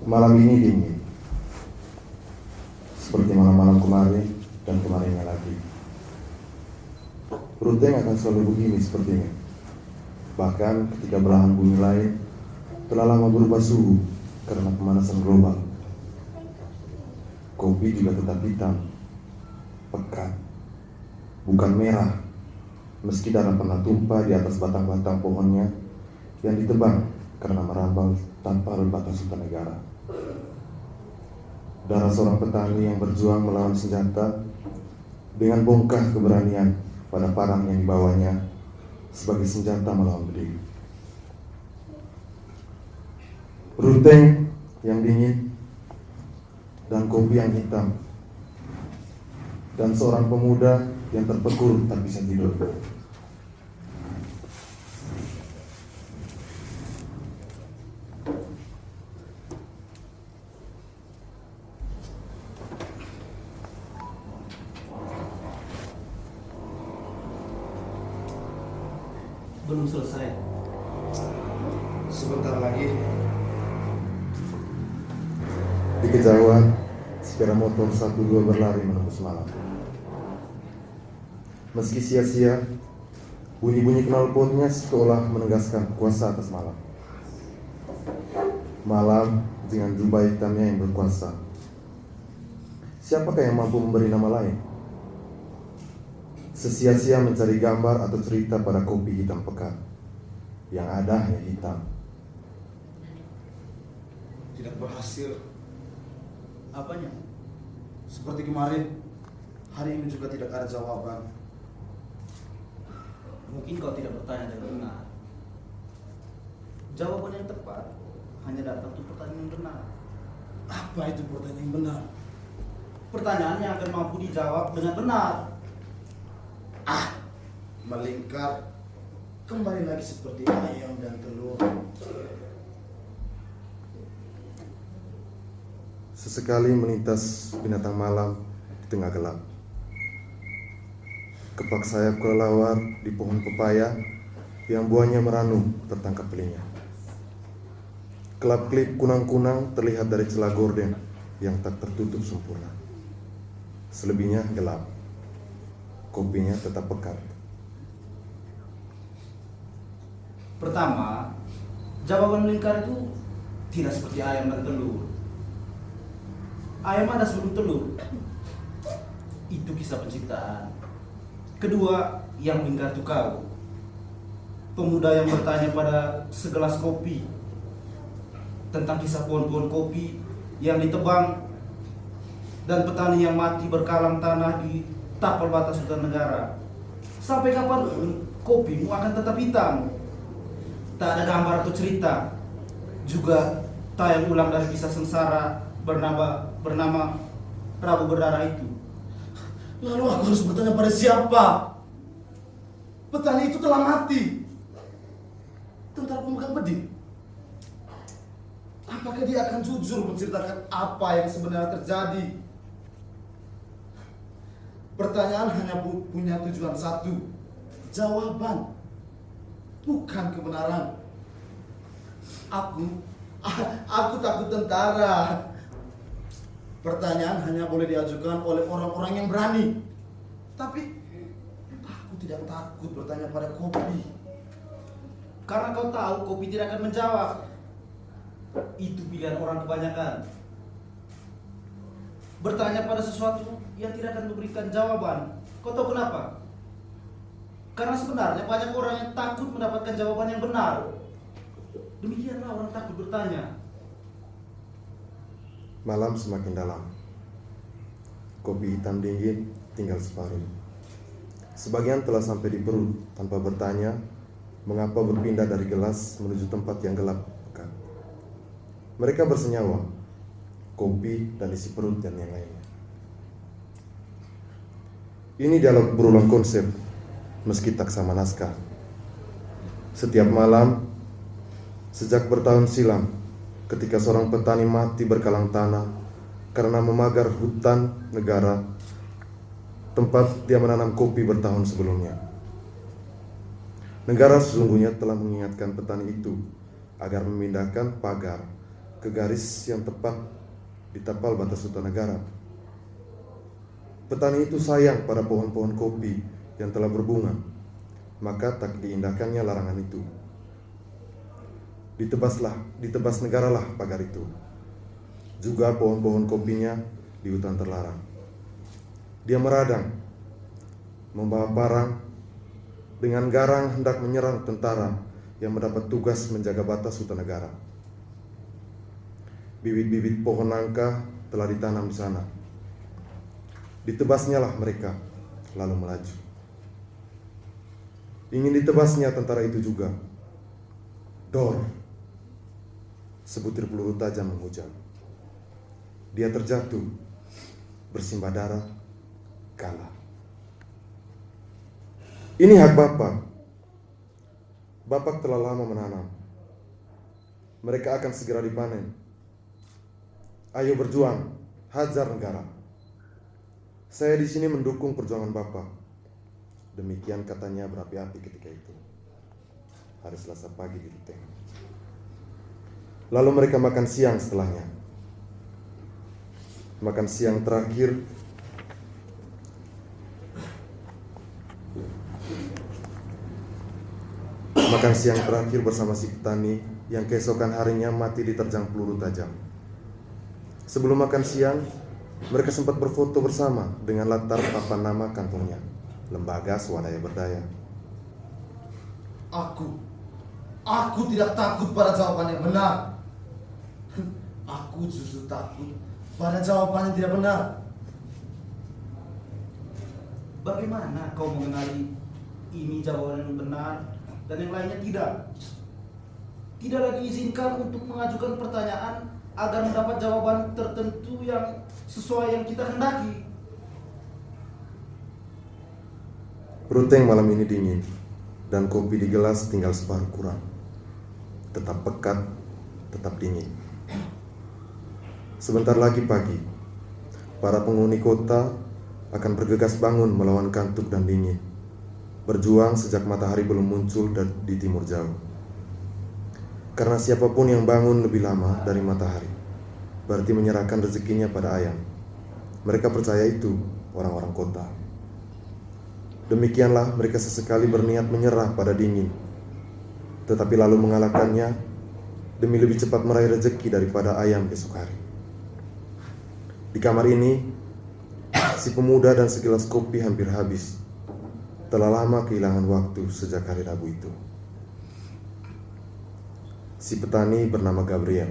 Malam ini dingin, seperti malam-malam kemarin dan kemarinnya lagi. Ruteng akan selalu begini sepertinya. Bahkan ketika belahan bumi lain telah lama berubah suhu karena pemanasan global. Kopi juga tetap hitam, pekat, bukan merah, meski darah pernah tumpah di atas batang-batang pohonnya yang ditebang karena merambal tanpa batas hutan negara. Darah seorang petani yang berjuang melawan senjata dengan bongkah keberanian pada parang yang dibawanya sebagai senjata melawan berdiri. Ruteng yang dingin dan kopi yang hitam, dan seorang pemuda yang terpekur tak bisa tidur. Belum selesai. Sebentar lagi. Di kejauhan, sepeda motor 1-2 berlari menembus malam. Meski sia-sia, bunyi-bunyi knalpotnya seolah menegaskan kuasa atas malam. Malam dengan jubah hitamnya yang berkuasa. Siapakah yang mampu memberi nama lain? Sesia-sia mencari gambar atau cerita pada kopi hitam pekat. Yang ada hanya hitam. Tidak berhasil. Apanya? Seperti kemarin, hari ini juga tidak ada jawaban. Mungkin kau tidak bertanya dengan benar. Jawaban yang tepat hanya datang untuk pertanyaan yang benar. Apa itu pertanyaan yang benar? Pertanyaan yang akan mampu dijawab dengan benar. Melingkar, kembali lagi seperti ayam dan telur. Sesekali melintas binatang malam di tengah gelap. Kepak sayap kelelawar di pohon pepaya yang buahnya meranum tertangkap telinga. Kelap-kelip kunang-kunang terlihat dari celah gorden yang tak tertutup sempurna. Selebihnya gelap. Kopinya tetap pekat. Pertama, jawaban melingkar itu tidak seperti ayam dan telur. Ayam ada sebelum telur. Itu kisah penciptaan. Kedua, yang melingkar itu kau. Pemuda yang bertanya pada segelas kopi tentang kisah pohon-pohon kopi yang ditebang dan petani yang mati berkalang tanah di tapal batas hutan negara. Sampai kapan kopimu akan tetap hitam? Tak ada gambar atau cerita. Juga tayang ulang dari kisah sengsara bernama Rabu Berdarah itu. Lalu aku harus bertanya pada siapa? Petani itu telah mati. Tentara pemegang bedil. Apakah dia akan jujur menceritakan apa yang sebenarnya terjadi? Pertanyaan hanya punya tujuan satu, jawaban, bukan kebenaran. Aku takut tentara. Pertanyaan hanya boleh diajukan oleh orang-orang yang berani. Tapi aku tidak takut bertanya pada kopi. Karena kau tahu kopi tidak akan menjawab. Itu pilihan orang kebanyakan. Bertanya pada sesuatu yang tidak akan memberikan jawaban. Kau tahu kenapa? Karena sebenarnya banyak orang yang takut mendapatkan jawaban yang benar. Demikianlah orang takut bertanya. Malam semakin dalam. Kopi hitam dingin tinggal separuh. Sebagian telah sampai di perut tanpa bertanya mengapa berpindah dari gelas menuju tempat yang gelap pekat. Mereka bersenyawa, kopi dan isi perut dan yang lainnya. Ini dialog berulang konsep, meski tak sama naskah. Setiap malam, sejak bertahun silam, ketika seorang petani mati berkalang tanah karena memagar hutan negara tempat dia menanam kopi bertahun sebelumnya. Negara sesungguhnya telah mengingatkan petani itu agar memindahkan pagar ke garis yang tepat di tapal batas hutan negara. Petani itu sayang pada pohon-pohon kopi yang telah berbunga, maka tak diindahkannya larangan itu. Ditebas negaralah pagar itu. Juga pohon-pohon kopinya di hutan terlarang. Dia meradang, membawa parang, dengan garang hendak menyerang tentara yang mendapat tugas menjaga batas hutan negara. Bibit-bibit pohon nangka telah ditanam di sana. Ditebasnyalah mereka, lalu melaju. Ingin ditebasnya tentara itu juga. Dor! Sebutir peluru tajam menghujam. Dia terjatuh, bersimbah darah, kalah. Ini hak Bapak. Bapak telah lama menanam. Mereka akan segera dipanen. Ayo berjuang, hajar negara. Saya di sini mendukung perjuangan Bapak. Demikian katanya berapi-api ketika itu. Hari Selasa pagi di Ruteng. Lalu mereka makan siang setelahnya. Makan siang terakhir bersama si petani yang keesokan harinya mati diterjang peluru tajam. Sebelum makan siang, mereka sempat berfoto bersama dengan latar papan nama kantornya, Lembaga Swadaya Berdaya. Aku tidak takut pada jawaban yang benar. Aku justru takut pada jawaban yang tidak benar. Bagaimana kau mengenali ini jawaban yang benar dan yang lainnya tidak? Tidaklah diizinkan untuk mengajukan pertanyaan agar mendapat jawaban tertentu yang sesuai yang kita hendaki. Ruteng malam ini dingin dan kopi di gelas tinggal separuh kurang. Tetap pekat, tetap dingin. Sebentar lagi pagi, para penghuni kota akan bergegas bangun melawan kantuk dan dingin, berjuang sejak matahari belum muncul di timur jauh. Karena siapapun yang bangun lebih lama dari matahari, berarti menyerahkan rezekinya pada ayam. Mereka percaya itu orang-orang kota. Demikianlah mereka sesekali berniat menyerah pada dingin, tetapi lalu mengalahkannya demi lebih cepat meraih rezeki daripada ayam esok hari. Di kamar ini, si pemuda dan segelas kopi hampir habis. Telah lama kehilangan waktu sejak hari Rabu itu. Si petani bernama Gabriel,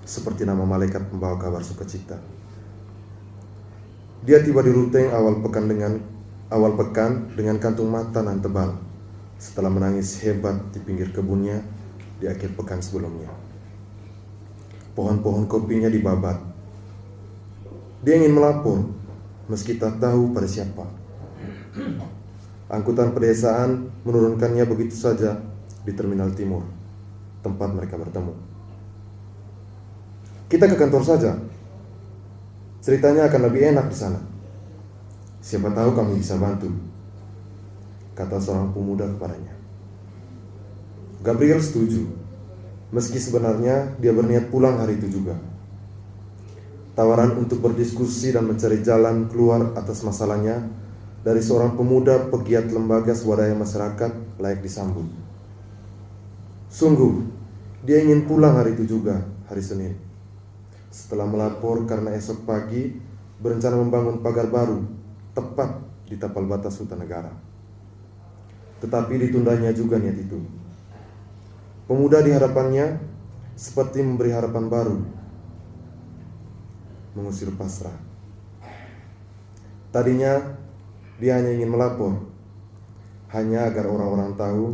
seperti nama malaikat pembawa kabar sukacita. Dia tiba di Ruteng awal pekan dengan kantung mata nan tebal, setelah menangis hebat di pinggir kebunnya di akhir pekan sebelumnya. Pohon-pohon kopinya dibabat. Dia ingin melapor, meski tak tahu pada siapa. Angkutan pedesaan menurunkannya begitu saja di Terminal Timur, tempat mereka bertemu. Kita ke kantor saja. Ceritanya akan lebih enak di sana. Siapa tahu kami bisa bantu, kata seorang pemuda kepadanya. Gabriel setuju, meski sebenarnya dia berniat pulang hari itu juga. Tawaran untuk berdiskusi dan mencari jalan keluar atas masalahnya dari seorang pemuda pegiat lembaga swadaya masyarakat layak disambut. Sungguh, dia ingin pulang hari itu juga, hari Senin. Setelah melapor karena esok pagi berencana membangun pagar baru tepat di tapal batas hutan negara. Tetapi ditundanya juga niat itu. Pemuda di hadapannya seperti memberi harapan baru, mengusir pasrah. Tadinya dia hanya ingin melapor, hanya agar orang-orang tahu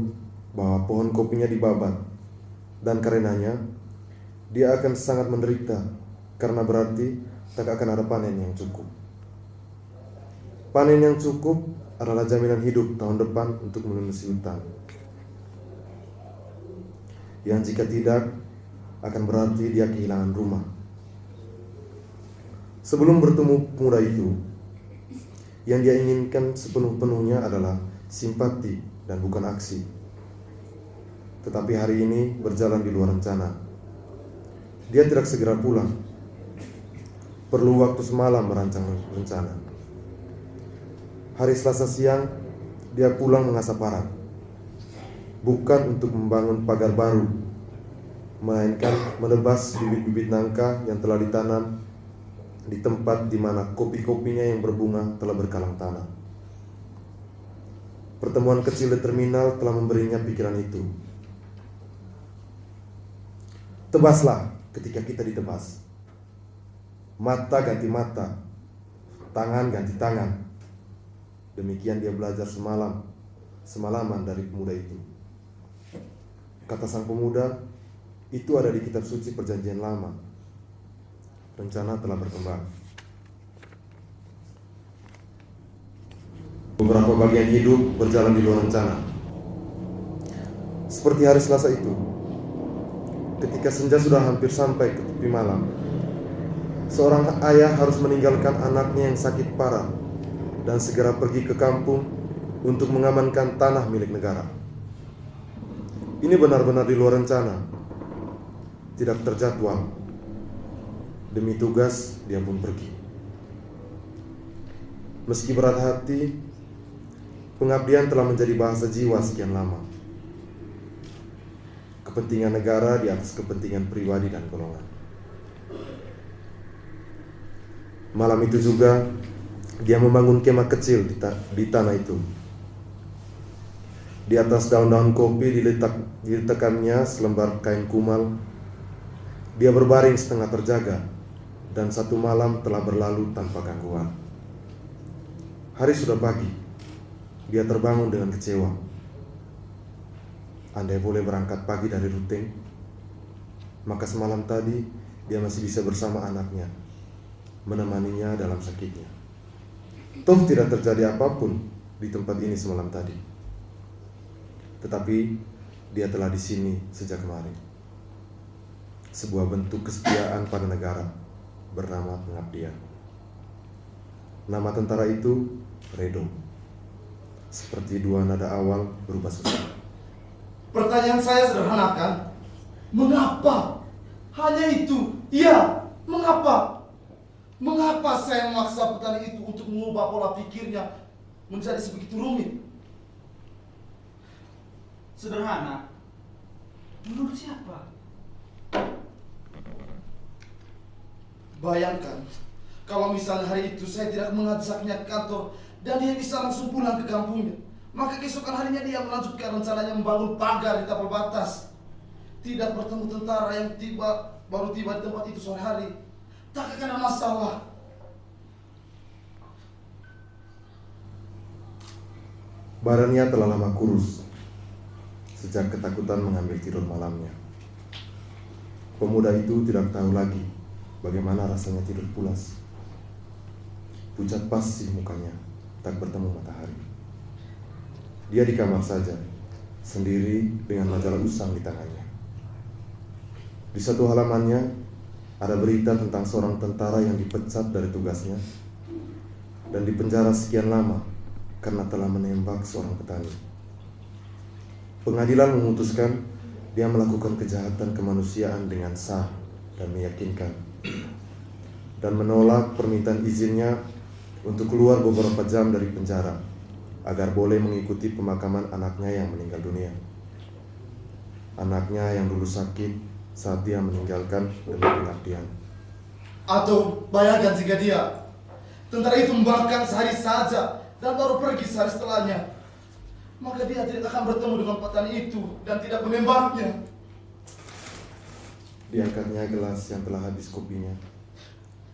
bahwa pohon kopinya dibabat, dan karenanya dia akan sangat menderita, karena berarti tak akan ada panen yang cukup. Panen yang cukup adalah jaminan hidup tahun depan untuk melunasi hutang, yang jika tidak akan berarti dia kehilangan rumah. Sebelum bertemu pemuda itu, yang dia inginkan sepenuh-penuhnya adalah simpati dan bukan aksi. Tetapi hari ini berjalan di luar rencana. Dia tidak segera pulang. Perlu waktu semalam merancang rencana. Hari Selasa siang, dia pulang mengasah parang. Bukan untuk membangun pagar baru, melainkan menebas bibit-bibit nangka yang telah ditanam di tempat di mana kopi-kopinya yang berbunga telah berkalang tanah. Pertemuan kecil di terminal telah memberinya pikiran itu. Tebaslah ketika kita ditebas. Mata ganti mata, tangan ganti tangan. Demikian dia belajar semalaman dari pemuda itu. Kata sang pemuda, itu ada di kitab suci Perjanjian Lama. Rencana telah berkembang. Beberapa bagian hidup berjalan di luar rencana. Seperti hari Selasa itu, ketika senja sudah hampir sampai ke tepi malam, seorang ayah harus meninggalkan anaknya yang sakit parah dan segera pergi ke kampung untuk mengamankan tanah milik negara. Ini benar-benar di luar rencana, tidak terjadwal. Demi tugas, dia pun pergi. Meski berat hati, pengabdian telah menjadi bahasa jiwa sekian lama. Kepentingan negara di atas kepentingan pribadi dan golongan. Malam itu juga, dia membangun kemah kecil di tanah itu. Di atas daun-daun kopi diletakkannya selembar kain kumal. Dia berbaring setengah terjaga, dan satu malam telah berlalu tanpa gangguan. Hari sudah pagi. Dia terbangun dengan kecewa. Andai boleh berangkat pagi dari Ruteng, maka semalam tadi dia masih bisa bersama anaknya, menemaninya dalam sakitnya. Toh tidak terjadi apapun di tempat ini semalam tadi. Tetapi dia telah di sini sejak kemarin. Sebuah bentuk kesetiaan pada negara bernama pengabdian. Nama tentara itu Redo. Seperti dua nada awal berubah susah. Pertanyaan saya sederhana kan? Mengapa? Hanya itu. Iya, mengapa? Mengapa saya memaksa petani itu untuk mengubah pola pikirnya menjadi sebegitu rumit? Sederhana. Menurut siapa? Bayangkan, kalau misalnya hari itu saya tidak mengajaknya ke kantor dan dia bisa langsung pulang ke kampungnya, maka keesokan harinya dia melanjutkan rencananya membangun pagar di tapal batas. Tidak bertemu tentara yang baru tiba di tempat itu sore hari. Tak akan ada masalah. Badannya telah lama kurus sejak ketakutan mengambil tidur malamnya. Pemuda itu tidak tahu lagi bagaimana rasanya tidur pulas. Pucat pasih mukanya, tak bertemu matahari. Dia di kamar saja, sendiri dengan majalah usang di tangannya. Di satu halamannya ada berita tentang seorang tentara yang dipecat dari tugasnya dan dipenjara sekian lama karena telah menembak seorang petani. Pengadilan memutuskan dia melakukan kejahatan kemanusiaan dengan sah dan meyakinkan, dan menolak permintaan izinnya untuk keluar beberapa jam dari penjara agar boleh mengikuti pemakaman anaknya yang meninggal dunia. Anaknya yang dulu sakit saat dia meninggalkan demi pengabdian. Atau bayangkan jika dia, tentara itu membangkang sehari saja dan baru pergi sehari setelahnya, maka dia tidak akan bertemu dengan petani itu dan tidak menembaknya. Diangkatnya gelas yang telah habis kopinya,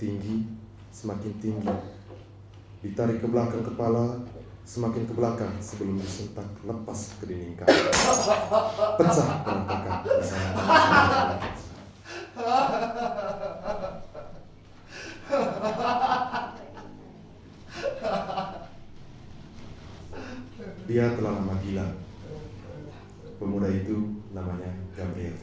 tinggi, semakin tinggi. Ditarik ke belakang kepala, semakin ke belakang sebelum disentak lepas ke dinding kamar. Pecah perantakan di sana. Dia telah lama gila. Pemuda itu namanya Gabriel.